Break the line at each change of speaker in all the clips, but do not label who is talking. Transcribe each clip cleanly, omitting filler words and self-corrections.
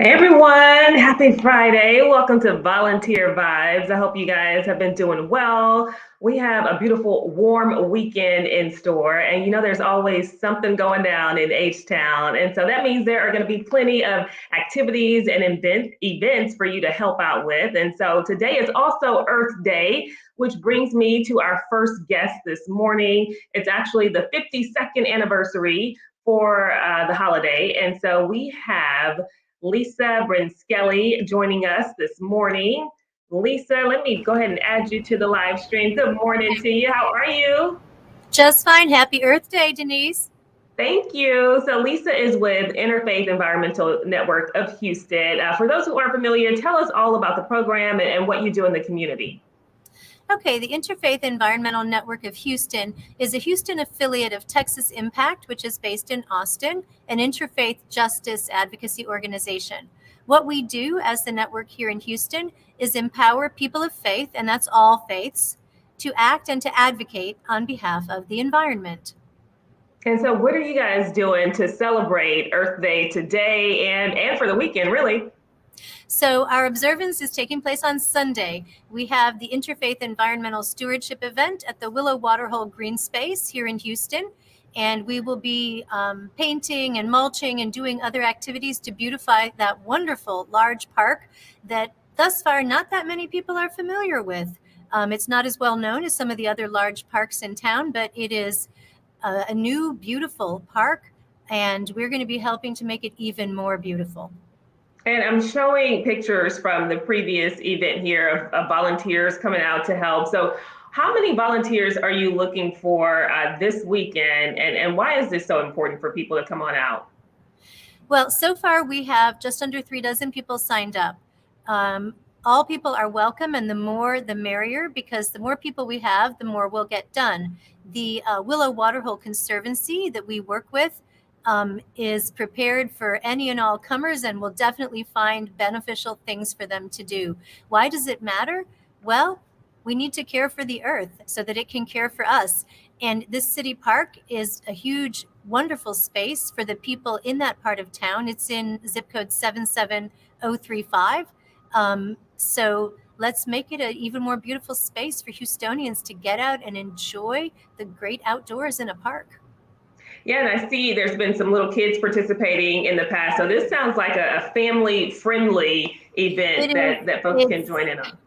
Hey everyone, happy Friday. Welcome to Volunteer Vibes. I hope you guys have been doing well. We have a beautiful warm weekend in store, and there's always something going down in H-Town. And so that means there are going to be plenty of activities and events for you to help out with. And so today is also Earth Day, which brings me to our first guest this morning. It's actually the 52nd anniversary for the holiday. And so we have Lisa Brinskelly joining us this morning. Lisa, let me go ahead and add you to the live stream. Good morning to you. How are you?
Just fine. Happy Earth Day, Denise.
Thank you. So Lisa is with Interfaith Environmental Network of Houston. For those who aren't familiar, tell us all about the program and what you do in the community.
Okay, the Interfaith Environmental Network of Houston is a Houston affiliate of Texas Impact, which is based in Austin, an interfaith justice advocacy organization. What we do as the network here in Houston is empower people of faith, and that's all faiths, to act and to advocate on behalf of the environment.
And so what are you guys doing to celebrate Earth Day today and for the weekend, really?
So, our observance is taking place on Sunday. We have the Interfaith Environmental Stewardship event at the Willow Waterhole Green Space here in Houston. And we will be painting and mulching and doing other activities to beautify that wonderful large park that thus far not that many people are familiar with. It's not as well known as some of the other large parks in town, but it is a new, beautiful park, and we're going to be helping to make it even more beautiful.
And I'm showing pictures from the previous event here of volunteers coming out to help. So, how many volunteers are you looking for this weekend? And why is this so important for people to come on out?
Well, so far we have just under 3 dozen people signed up. All people are welcome, and the more the merrier, because the more people we have, the more we'll get done. The Willow Waterhole Conservancy that we work with is prepared for any and all comers and will definitely find beneficial things for them to do. Why does it matter? Well, we need to care for the earth so that it can care for us. And this city park is a huge, wonderful space for the people in that part of town. It's in zip code 77035. So let's make it an even more beautiful space for Houstonians to get out and enjoy the great outdoors in a park.
Yeah, and I see there's been some little kids participating in the past. So this sounds like a family friendly
It
event
is.
that folks can
It's
join in on.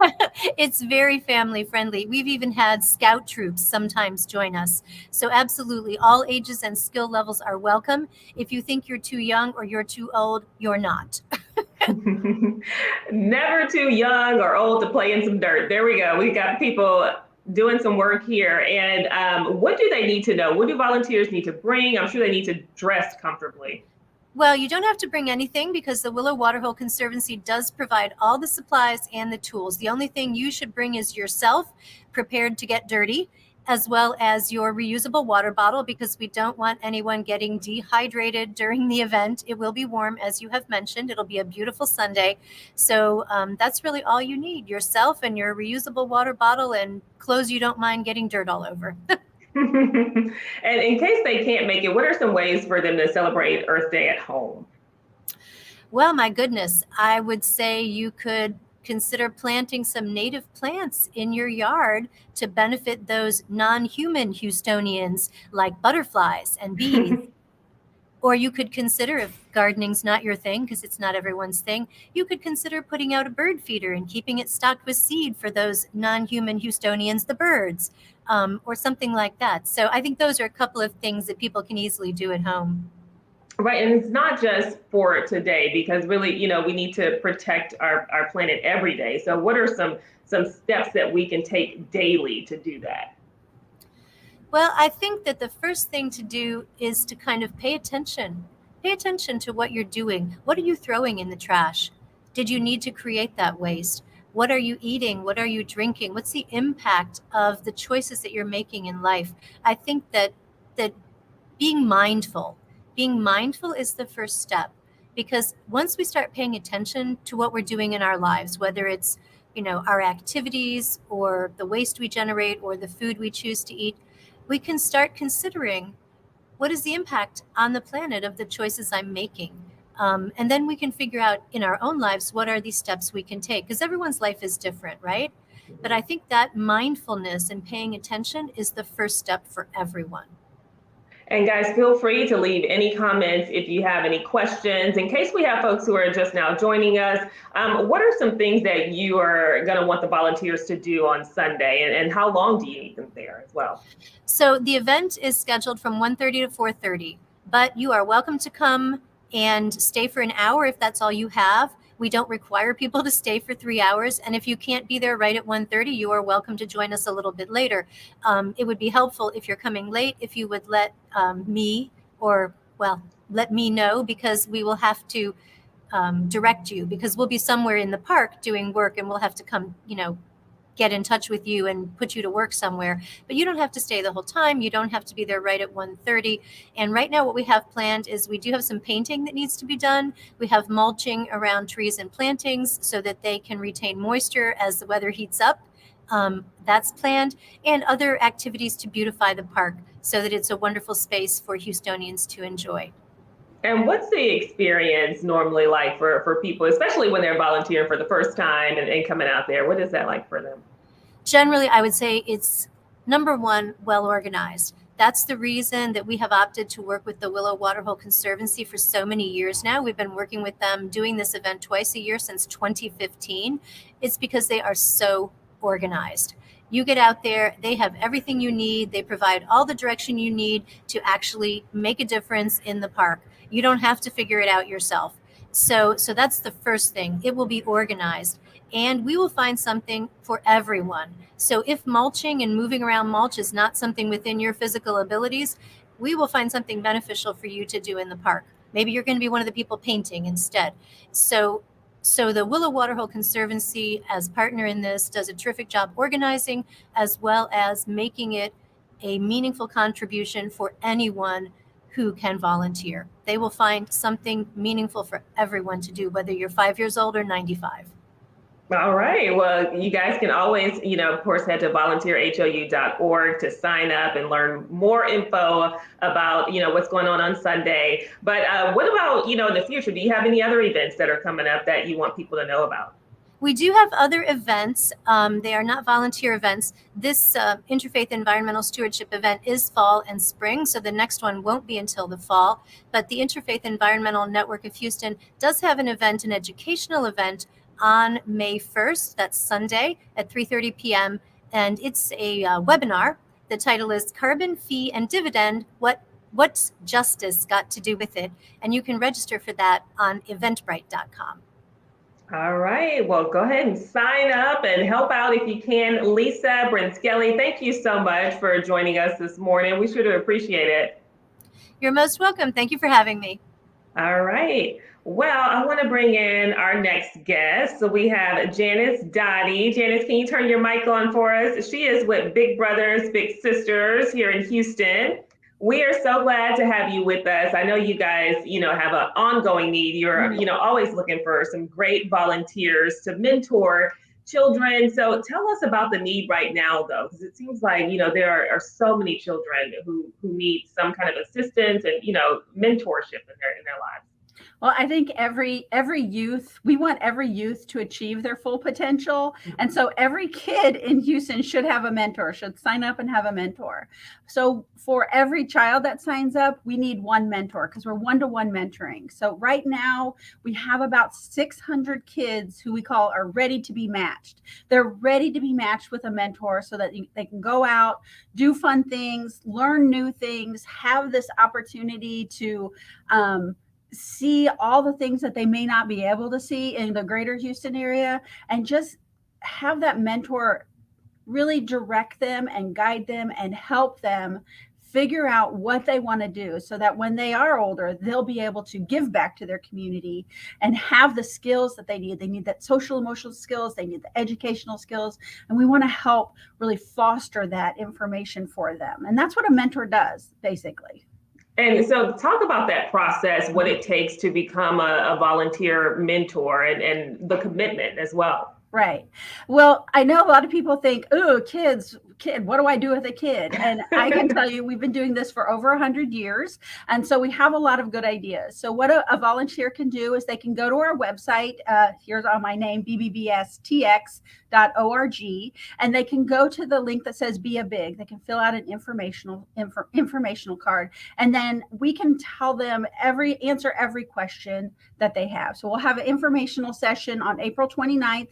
it's very family friendly. We've even had scout troops sometimes join us. So absolutely, all ages and skill levels are welcome. If you think you're too young or you're too old, you're not.
Never too young or old to play in some dirt. There we go. We got people doing some work here. And what do they need to know? What do volunteers need to bring? I'm sure they need to dress comfortably.
Well, you don't have to bring anything because the Willow Waterhole Conservancy does provide all the supplies and the tools. The only thing you should bring is yourself, prepared to get dirty, as well as your reusable water bottle, because we don't want anyone getting dehydrated during the event. It will be warm, as you have mentioned. It'll be a beautiful Sunday. So that's really all you need, yourself and your reusable water bottle and clothes you don't mind getting dirt all over.
And in case they can't make it, what are some ways for them to celebrate Earth Day at home?
Well, my goodness, I would say you could consider planting some native plants in your yard to benefit those non-human Houstonians like butterflies and bees. Or you could consider, if gardening's not your thing, because it's not everyone's thing, you could consider putting out a bird feeder and keeping it stocked with seed for those non-human Houstonians, the birds, or something like that. So I think those are a couple of things that people can easily do at home.
Right, and it's not just for today because really, we need to protect our planet every day. So what are some steps that we can take daily to do that?
Well, I think that the first thing to do is to kind of pay attention. Pay attention to what you're doing. What are you throwing in the trash? Did you need to create that waste? What are you eating? What are you drinking? What's the impact of the choices that you're making in life? I think that being mindful, being mindful is the first step, because once we start paying attention to what we're doing in our lives, whether it's our activities or the waste we generate or the food we choose to eat, we can start considering what is the impact on the planet of the choices I'm making. And then we can figure out in our own lives, what are these steps we can take? Because everyone's life is different, right? But I think that mindfulness and paying attention is the first step for everyone.
And guys, feel free to leave any comments if you have any questions. In case we have folks who are just now joining us, what are some things that you are going to want the volunteers to do on Sunday, and how long do you need them there as well?
So the event is scheduled from 1:30 to 4:30, but you are welcome to come and stay for an hour if that's all you have. We don't require people to stay for 3 hours. And if you can't be there right at 1:30, you are welcome to join us a little bit later. It would be helpful if you're coming late, if you would let me let me know, because we will have to direct you, because we'll be somewhere in the park doing work and we'll have to come, get in touch with you and put you to work somewhere. But you don't have to stay the whole time. You don't have to be there right at 1:30. And right now what we have planned is we do have some painting that needs to be done. We have mulching around trees and plantings so that they can retain moisture as the weather heats up. That's planned, and other activities to beautify the park so that it's a wonderful space for Houstonians to enjoy.
And what's the experience normally like for people, especially when they're volunteering for the first time and coming out there? What is that like for them?
Generally, I would say it's, number one, well organized. That's the reason that we have opted to work with the Willow Waterhole Conservancy for so many years now. We've been working with them, doing this event twice a year since 2015. It's because they are so organized. You get out there, they have everything you need. They provide all the direction you need to actually make a difference in the park. You don't have to figure it out yourself. So that's the first thing. It will be organized, and we will find something for everyone. So if mulching and moving around mulch is not something within your physical abilities, we will find something beneficial for you to do in the park. Maybe you're going to be one of the people painting instead. So the Willow Waterhole Conservancy, as partner in this, does a terrific job organizing as well as making it a meaningful contribution for anyone who can volunteer. They will find something meaningful for everyone to do, whether you're 5 years old or 95.
All right. Well, you guys can always, of course, head to volunteerhou.org to sign up and learn more info about, what's going on Sunday. But what about, in the future? Do you have any other events that are coming up that you want people to know about?
We do have other events. They are not volunteer events. This Interfaith Environmental Stewardship event is fall and spring, so the next one won't be until the fall. But the Interfaith Environmental Network of Houston does have an event, an educational event, on May 1st. That's Sunday at 3:30 p.m. And it's a webinar. The title is Carbon Fee and Dividend, What's Justice Got to Do with It? And you can register for that on eventbrite.com.
All right. Well, go ahead and sign up and help out if you can. Lisa Brinskelly, thank you so much for joining us this morning. We sure do appreciate it.
You're most welcome. Thank you for having me.
All right. Well, I want to bring in our next guest. So we have Janice Dottie. Janice, can you turn your mic on for us? She is with Big Brothers Big Sisters here in Houston. We are so glad to have you with us. I know you guys, have an ongoing need. You're, always looking for some great volunteers to mentor children. So tell us about the need right now, though, because it seems like, there are so many children who need some kind of assistance and, mentorship in their lives.
Well, I think every youth, we want every youth to achieve their full potential. And so every kid in Houston should have a mentor, should sign up and have a mentor. So for every child that signs up, we need one mentor because we're one-to-one mentoring. So right now we have about 600 kids who we call are ready to be matched. They're ready to be matched with a mentor so that they can go out, do fun things, learn new things, have this opportunity to see all the things that they may not be able to see in the greater Houston area, and just have that mentor really direct them and guide them and help them figure out what they want to do so that when they are older, they'll be able to give back to their community and have the skills that they need. They need that social emotional skills, they need the educational skills, and we want to help really foster that information for them. And that's what a mentor does, basically.
And so talk about that process, what it takes to become a volunteer mentor and the commitment as well.
Right. Well, I know a lot of people think, oh, kids, kid, what do I do with a kid? And I can tell you, we've been doing this for over 100 years. And so we have a lot of good ideas. So what a volunteer can do is they can go to our website. Here's on my name, bbbstx.org. And they can go to the link that says Be a Big. They can fill out an informational card. And then we can tell them answer every question that they have. So we'll have an informational session on April 29th,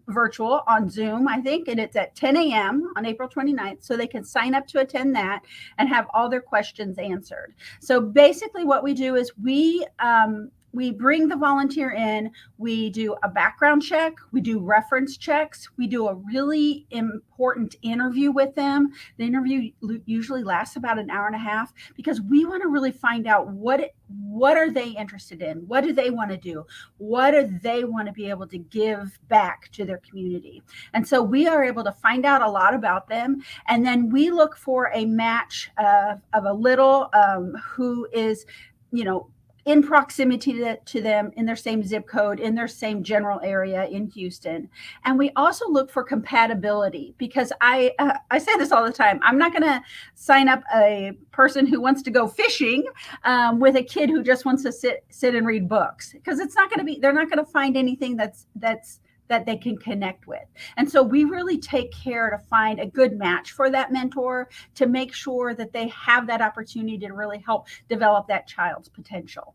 virtual on Zoom, I think, and it's at 10 a.m. on April 29th. So they can sign up to attend that and have all their questions answered. So basically what we do is we bring the volunteer in, we do a background check, we do reference checks, we do a really important interview with them. The interview usually lasts about an hour and a half because we want to really find out what are they interested in? What do they want to do? What do they want to be able to give back to their community? And so we are able to find out a lot about them. And then we look for a match of a little who is, in proximity to them, in their same zip code, in their same general area in Houston. And we also look for compatibility because I say this all the time. I'm not going to sign up a person who wants to go fishing with a kid who just wants to sit and read books, because they're not going to find anything that they can connect with. And so we really take care to find a good match for that mentor to make sure that they have that opportunity to really help develop that child's potential.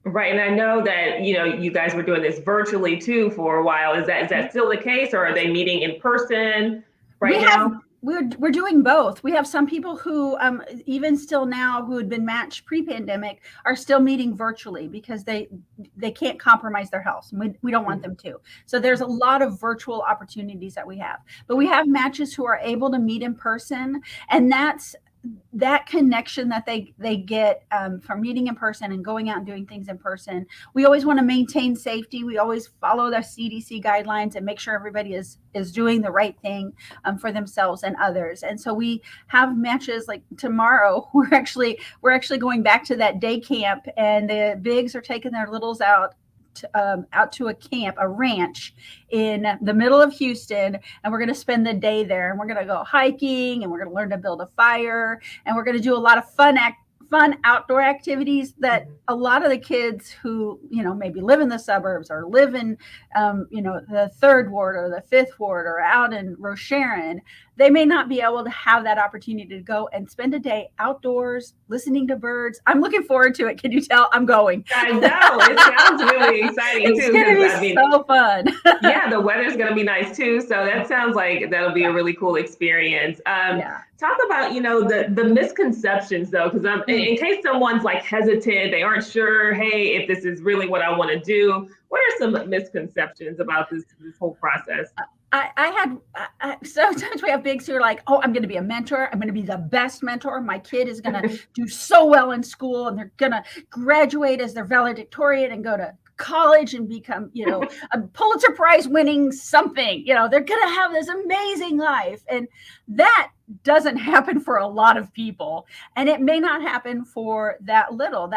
Right. And I know that, you guys were doing this virtually too for a while. Is that still the case, or are they meeting in person now?
We're doing both. We have some people who, even still now, who had been matched pre-pandemic, are still meeting virtually because they can't compromise their health. We don't want them to. So there's a lot of virtual opportunities that we have. But we have matches who are able to meet in person, and that's that connection that they get from meeting in person and going out and doing things in person. We always want to maintain safety. We always follow the CDC guidelines and make sure everybody is doing the right thing for themselves and others. And so we have matches like tomorrow. We're actually going back to that day camp, and the bigs are taking their littles out to a ranch in the middle of Houston, and we're going to spend the day there, and we're going to go hiking, and we're going to learn to build a fire, and we're going to do a lot of fun outdoor activities that a lot of the kids who maybe live in the suburbs or live in the 3rd ward or the 5th ward or out in Rocheron, they may not be able to have that opportunity to go and spend a day outdoors listening to birds. I'm looking forward to it. Can you tell I'm going?
I know. It sounds really exciting too.
It's going to be so fun.
Yeah, the weather's going to be nice too. So that sounds like that'll be a really cool experience. Talk about, the misconceptions though, because in case someone's like hesitant, they aren't sure, hey, if this is really what I want to do. What are some misconceptions about this whole process?
Sometimes we have bigs who are like, oh, I'm going to be a mentor. I'm going to be the best mentor. My kid is going to do so well in school, and they're going to graduate as their valedictorian and go to college and become, a Pulitzer Prize winning something. They're going to have this amazing life. And that doesn't happen for a lot of people. And it may not happen for that little,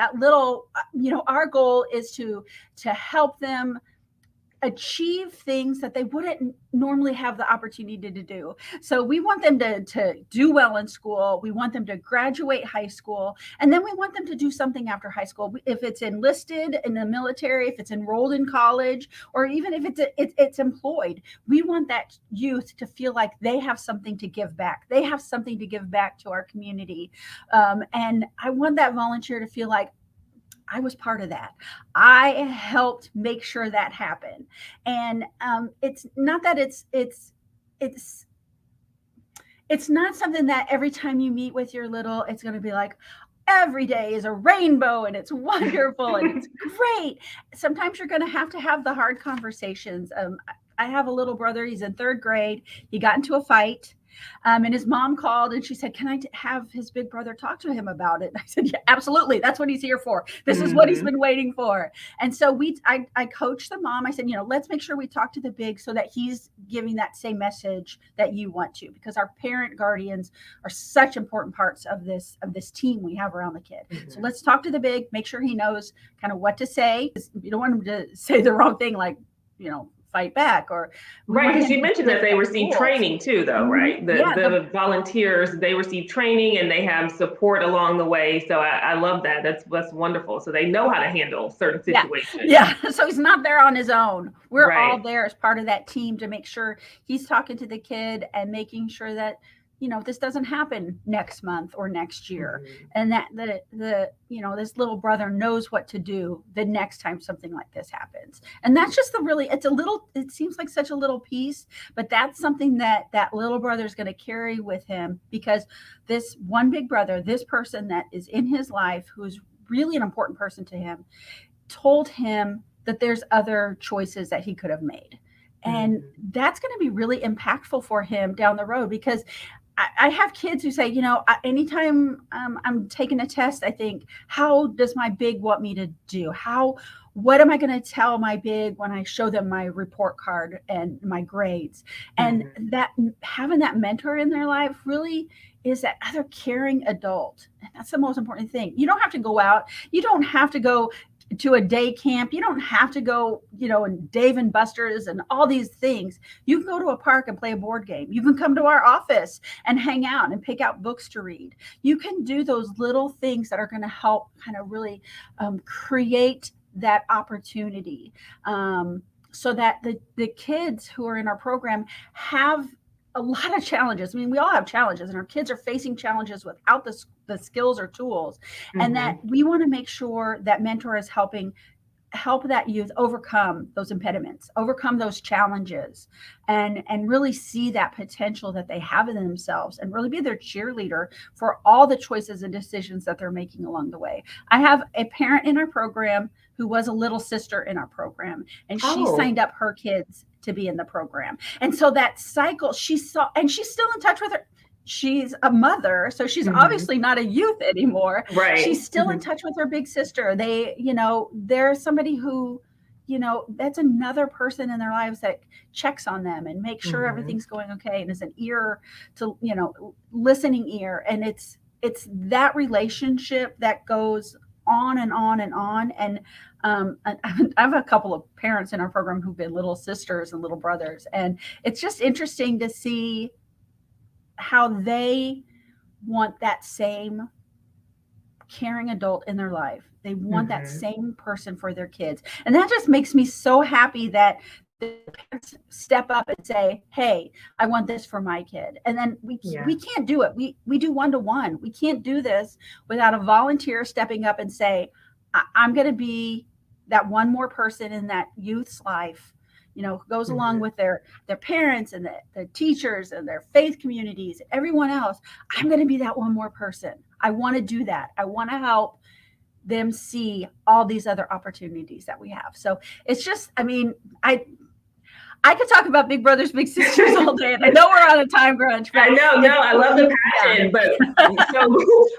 our goal is to help them achieve things that they wouldn't normally have the opportunity to do. So we want them to do well in school. We want them to graduate high school. And then we want them to do something after high school. If it's enlisted in the military, if it's enrolled in college, or even if it's employed, we want that youth to feel like they have something to give back. They have something to give back to our community. And I want that volunteer to feel like, I was part of that. I helped make sure that happened. And it's not that it's not something that every time you meet with your little, it's going to be like, every day is a rainbow and it's wonderful and it's great. Sometimes you're going to have the hard conversations. I have a little brother. He's in 3rd grade. He got into a fight. And his mom called and she said, can I have his big brother talk to him about it? And I said, yeah, absolutely. That's what he's here for. This is what he's been waiting for. And so I coached the mom. I said, let's make sure we talk to the big so that he's giving that same message that you want to, because our parent guardians are such important parts of this team we have around the kid. Mm-hmm. So let's talk to the big, make sure he knows kind of what to say. You don't want him to say the wrong thing, like, fight back, or
right, because you mentioned that they receive training too, though, right? The volunteers, they receive training and they have support along the way. So I love that. That's wonderful. So they know how to handle certain situations.
Yeah. So he's not there on his own. We're
Right.
all there as part of that team to make sure he's talking to the kid and making sure that, this doesn't happen next month or next year. And that this little brother knows what to do the next time something like this happens. And that's just it seems like such a little piece, but that's something that little brother is going to carry with him, because this one big brother, this person that is in his life, who is really an important person to him, told him that there's other choices that he could have made. And that's going to be really impactful for him down the road, because I have kids who say, anytime I'm taking a test, I think, how does my big want me to do? What am I going to tell my big when I show them my report card and my grades? And that having that mentor in their life really is that other caring adult. And that's the most important thing. You don't have to go out. You don't have to go to a day camp. You don't have to go, and Dave and Buster's and all these things. You can go to a park and play a board game. You can come to our office and hang out and pick out books to read. You can do those little things that are going to help kind of really create that opportunity, so that the kids who are in our program have a lot of challenges. I mean, we all have challenges, and our kids are facing challenges without the skills or tools. And that we want to make sure that mentor is help that youth overcome those impediments, overcome those challenges, and really see that potential that they have in themselves, and really be their cheerleader for all the choices and decisions that they're making along the way. I have a parent in our program who was a little sister in our program, and she signed up her kids to be in the program. And so that cycle she saw, and she's still in touch with her. She's a mother, so she's obviously not a youth anymore.
Right.
She's still in touch with her big sister. There's somebody who, that's another person in their lives that checks on them and makes sure everything's going okay, and is an ear to, listening ear. And it's that relationship that goes on and on and on. And I have a couple of parents in our program who've been little sisters and little brothers, and it's just interesting to see how they want that same caring adult in their life. They want that same person for their kids. And that just makes me so happy that the parents step up and say, hey, I want this for my kid. And then we can't do it. We do one-to-one. We can't do this without a volunteer stepping up and say, I'm going to be that one more person in that youth's life, who goes along with their parents and the teachers and their faith communities, everyone else. I'm going to be that one more person. I want to do that. I want to help them see all these other opportunities that we have. So it's just, I could talk about Big Brothers Big Sisters all day, and I know we're on a time crunch.
I know, I love the passion. But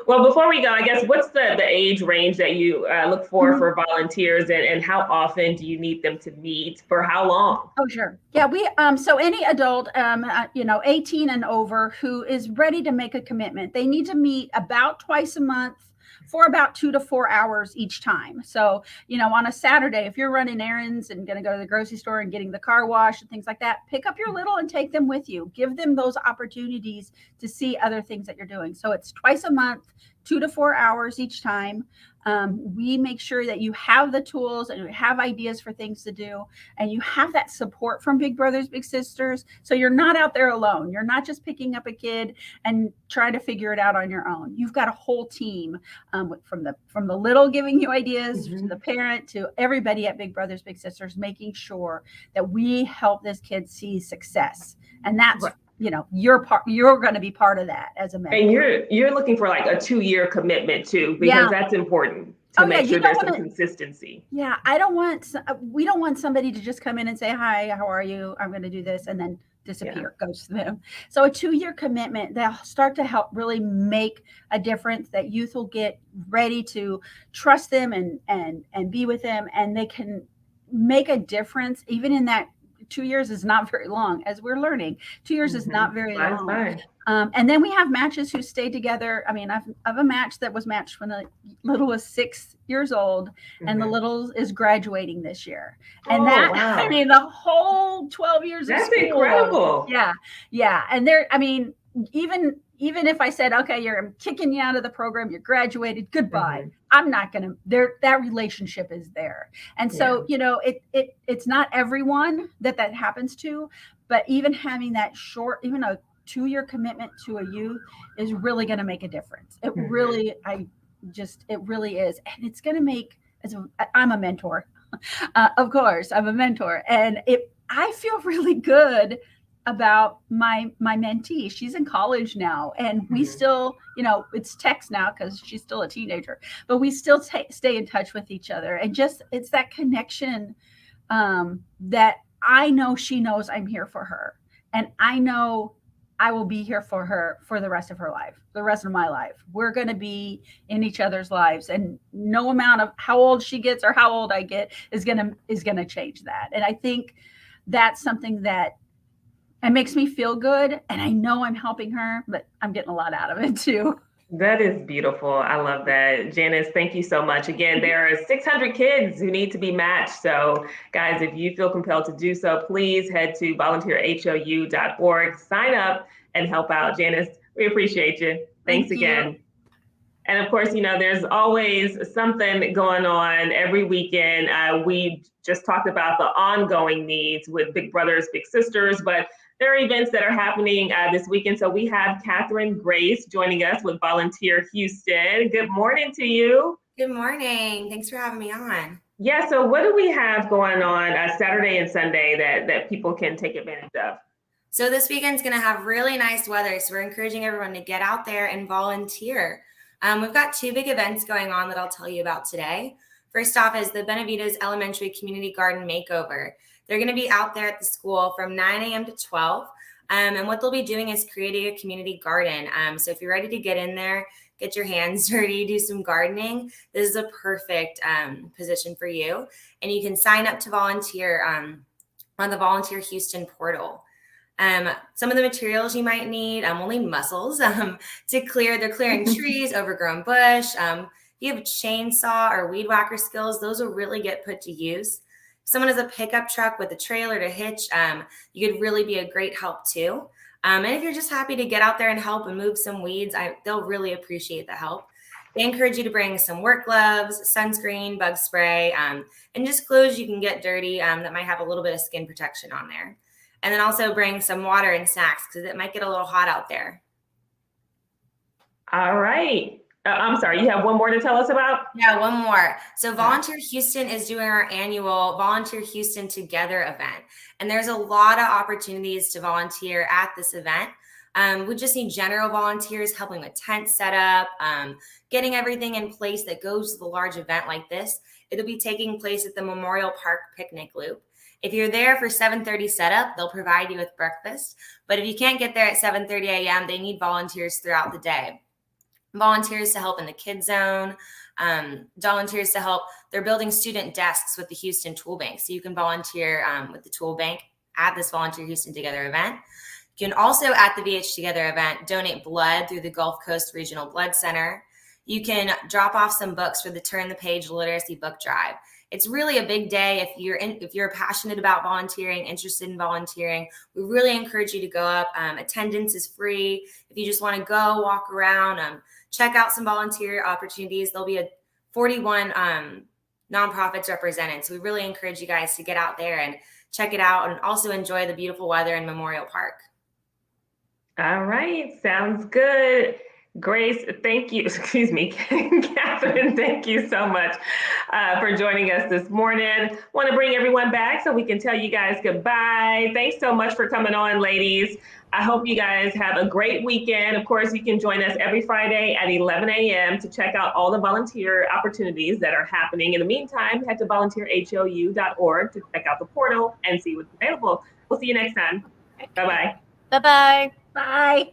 well, before we go, I guess, what's the age range that you look for volunteers, and how often do you need them to meet? For how long?
Oh, sure. Yeah, we so any adult 18 and over who is ready to make a commitment, they need to meet about twice a month for about 2 to 4 hours each time. So, on a Saturday, if you're running errands and going to go to the grocery store and getting the car washed and things like that, pick up your little and take them with you. Give them those opportunities to see other things that you're doing. So it's twice a month, 2 to 4 hours each time. We make sure that you have the tools and you have ideas for things to do, and you have that support from Big Brothers Big Sisters. So you're not out there alone. You're not just picking up a kid and trying to figure it out on your own. You've got a whole team, from the little giving you ideas to the parent to everybody at Big Brothers Big Sisters, making sure that we help this kid see success. And that's you're going to be part of that as a mentor.
And you're looking for like a 2-year commitment too, because that's important to make sure there's some consistency.
Yeah. We don't want somebody to just come in and say, hi, how are you? I'm going to do this, and then disappear, goes to them. So a 2-year commitment, they'll start to help really make a difference, that youth will get ready to trust them and be with them, and they can make a difference even in that 2 years is not very long, as we're learning. 2 years is not very long.
Fine.
And then we have matches who stay together. I mean, I've a match that was matched when the little was 6 years old, and the little is graduating this year. And
wow.
I mean, the whole 12 years of school.
That's incredible.
Yeah. And there, I mean, even if I said, okay, I'm kicking you out of the program, you're graduated, goodbye. I'm not going to, that relationship is there. And so, it's not everyone that happens to, but even having that short, even a 2-year commitment to a youth is really going to make a difference. It really, it really is. And it's going to make, I'm a mentor. Of course, I'm a mentor. And I feel really good about my mentee. She's in college now, and we still, it's text now because she's still a teenager, but we still stay in touch with each other. And it's that connection that I know she knows I'm here for her. And I know I will be here for her for the rest of her life, the rest of my life. We're going to be in each other's lives, and no amount of how old she gets or how old I get is going to change that. And I think that's something that it makes me feel good, and I know I'm helping her, but I'm getting a lot out of it too.
That is beautiful. I love that. Janice, thank you so much. Again, there are 600 kids who need to be matched. So guys, if you feel compelled to do so, please head to volunteerhou.org, sign up and help out. Janice, we appreciate you. Thanks again. And of course, there's always something going on every weekend. We just talked about the ongoing needs with Big Brothers, Big Sisters, but there are events that are happening this weekend. So we have Catherine Grace joining us with Volunteer Houston. Good morning to you.
Good morning. Thanks for having me on.
Yeah, so what do we have going on Saturday and Sunday that people can take advantage of?
So this weekend's going to have really nice weather. So we're encouraging everyone to get out there and volunteer. We've got 2 big events going on that I'll tell you about today. First off is the Benavides Elementary Community Garden Makeover. They're going to be out there at the school from 9 a.m. to 12. And what they'll be doing is creating a community garden. So if you're ready to get in there, get your hands dirty, do some gardening, this is a perfect position for you. And you can sign up to volunteer on the Volunteer Houston portal. Some of the materials you might need, only muscles to clear. They're clearing trees, overgrown bush. If you have a chainsaw or weed whacker skills, those will really get put to use. If someone has a pickup truck with a trailer to hitch, you could really be a great help too. And if you're just happy to get out there and help and move some weeds, they'll really appreciate the help. They encourage you to bring some work gloves, sunscreen, bug spray, and just clothes you can get dirty that might have a little bit of skin protection on there. And then also bring some water and snacks because it might get a little hot out there.
All right. I'm sorry, you have one more to tell us about?
Yeah, one more. So Volunteer Houston is doing our annual Volunteer Houston Together event. And there's a lot of opportunities to volunteer at this event. We just need general volunteers helping with tent setup, getting everything in place that goes to the large event like this. It'll be taking place at the Memorial Park Picnic Loop. If you're there for 7:30 setup, they'll provide you with breakfast. But if you can't get there at 7:30 a.m., they need volunteers throughout the day. Volunteers to help in the kids zone, volunteers to help. They're building student desks with the Houston Tool Bank. So you can volunteer with the Tool Bank at this Volunteer Houston Together event. You can also at the VH Together event donate blood through the Gulf Coast Regional Blood Center. You can drop off some books for the Turn the Page Literacy Book Drive. It's really a big day. If you're passionate about volunteering, interested in volunteering, we really encourage you to go up. Attendance is free. If you just want to go walk around, check out some volunteer opportunities. There'll be 41 nonprofits represented. So we really encourage you guys to get out there and check it out and also enjoy the beautiful weather in Memorial Park.
All right, sounds good. Grace, thank you. Excuse me, Catherine, thank you so much for joining us this morning. Want to bring everyone back so we can tell you guys goodbye. Thanks so much for coming on, ladies. I hope you guys have a great weekend. Of course, you can join us every Friday at 11 a.m. to check out all the volunteer opportunities that are happening. In the meantime, head to volunteerhou.org to check out the portal and see what's available. We'll see you next time. Bye-bye.
Bye-bye.
Bye.